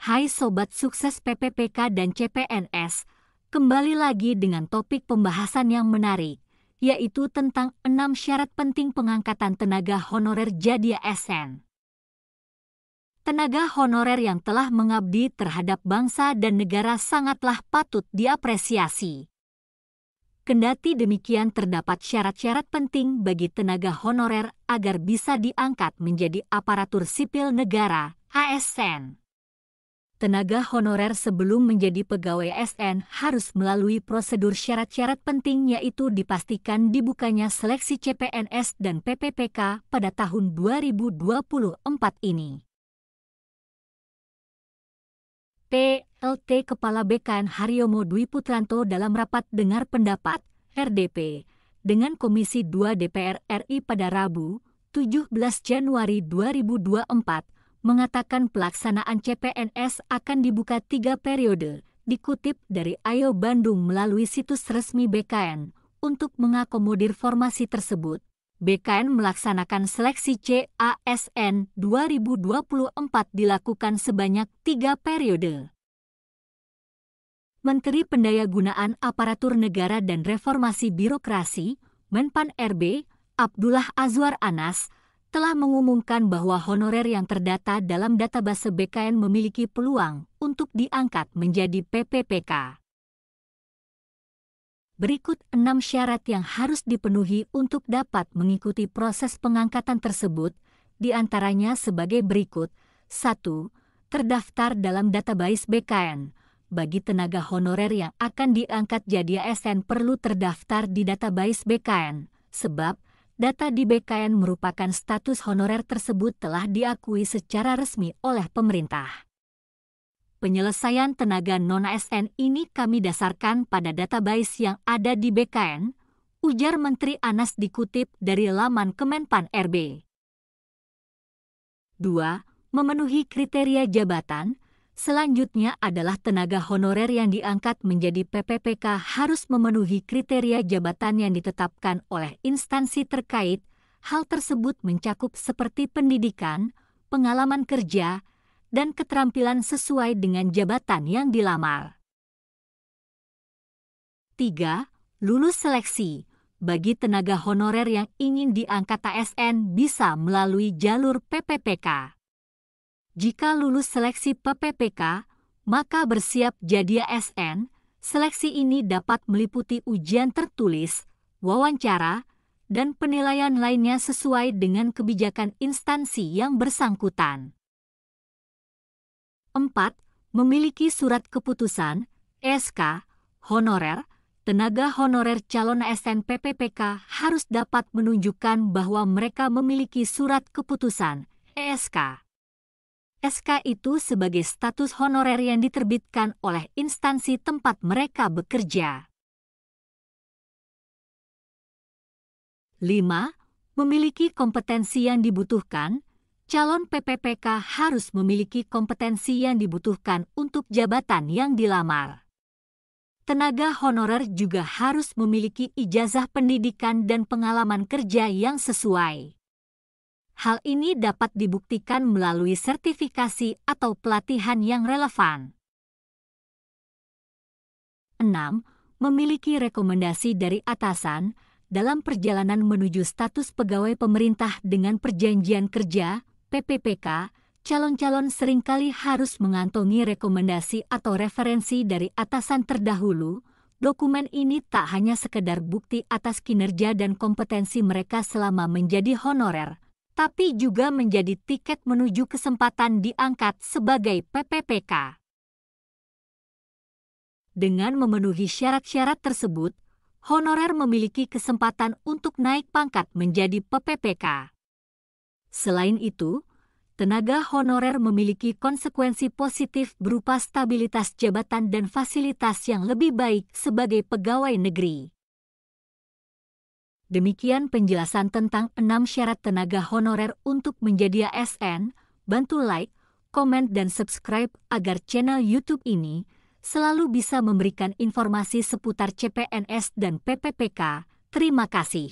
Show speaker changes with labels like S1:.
S1: Hai Sobat Sukses PPPK dan CPNS, kembali lagi dengan topik pembahasan yang menarik, yaitu tentang 6 syarat penting pengangkatan tenaga honorer jadi ASN. Tenaga honorer yang telah mengabdi terhadap bangsa dan negara sangatlah patut diapresiasi. Kendati demikian, terdapat syarat-syarat penting bagi tenaga honorer agar bisa diangkat menjadi aparatur sipil negara (ASN). Tenaga honorer sebelum menjadi pegawai ASN harus melalui prosedur syarat-syarat penting, yaitu dipastikan dibukanya seleksi CPNS dan PPPK pada tahun 2024 ini. PLT Kepala BKN Haryomo Dwi Putranto dalam rapat dengar pendapat RDP dengan Komisi 2 DPR RI pada Rabu, 17 Januari 2024, mengatakan pelaksanaan CPNS akan dibuka 3 periode, dikutip dari Ayo Bandung melalui situs resmi BKN. Untuk mengakomodir formasi tersebut, BKN melaksanakan seleksi CASN 2024 dilakukan sebanyak 3 periode. Menteri Pendayagunaan Aparatur Negara dan Reformasi Birokrasi, Menpan RB, Abdullah Azwar Anas, telah mengumumkan bahwa honorer yang terdata dalam database BKN memiliki peluang untuk diangkat menjadi PPPK. Berikut 6 syarat yang harus dipenuhi untuk dapat mengikuti proses pengangkatan tersebut, di antaranya sebagai berikut. 1. Terdaftar dalam database BKN. Bagi tenaga honorer yang akan diangkat jadi ASN perlu terdaftar di database BKN, sebab data di BKN merupakan status honorer tersebut telah diakui secara resmi oleh pemerintah. Penyelesaian tenaga non-ASN ini kami dasarkan pada database yang ada di BKN, ujar Menteri Anas dikutip dari laman Kemenpan RB. 2. Memenuhi kriteria jabatan. Selanjutnya adalah tenaga honorer yang diangkat menjadi PPPK harus memenuhi kriteria jabatan yang ditetapkan oleh instansi terkait. Hal tersebut mencakup seperti pendidikan, pengalaman kerja, dan keterampilan sesuai dengan jabatan yang dilamar. 3. Lulus seleksi. Bagi tenaga honorer yang ingin diangkat ASN bisa melalui jalur PPPK. Jika lulus seleksi PPPK, maka bersiap jadi ASN. Seleksi ini dapat meliputi ujian tertulis, wawancara, dan penilaian lainnya sesuai dengan kebijakan instansi yang bersangkutan. 4. Memiliki surat keputusan, SK, honorer. Tenaga honorer calon ASN PPPK harus dapat menunjukkan bahwa mereka memiliki surat keputusan, SK. SK itu sebagai status honorer yang diterbitkan oleh instansi tempat mereka bekerja. 5. Memiliki kompetensi yang dibutuhkan. Calon PPPK harus memiliki kompetensi yang dibutuhkan untuk jabatan yang dilamar. Tenaga honorer juga harus memiliki ijazah pendidikan dan pengalaman kerja yang sesuai. Hal ini dapat dibuktikan melalui sertifikasi atau pelatihan yang relevan. 6. Memiliki rekomendasi dari atasan. Dalam perjalanan menuju status pegawai pemerintah dengan perjanjian kerja, PPPK, calon-calon seringkali harus mengantongi rekomendasi atau referensi dari atasan terdahulu. Dokumen ini tak hanya sekedar bukti atas kinerja dan kompetensi mereka selama menjadi honorer, tapi juga menjadi tiket menuju kesempatan diangkat sebagai PPPK. Dengan memenuhi syarat-syarat tersebut, honorer memiliki kesempatan untuk naik pangkat menjadi PPPK. Selain itu, tenaga honorer memiliki konsekuensi positif berupa stabilitas jabatan dan fasilitas yang lebih baik sebagai pegawai negeri. Demikian penjelasan tentang 6 syarat tenaga honorer untuk menjadi ASN. Bantu like, komen, dan subscribe agar channel YouTube ini selalu bisa memberikan informasi seputar CPNS dan PPPK. Terima kasih.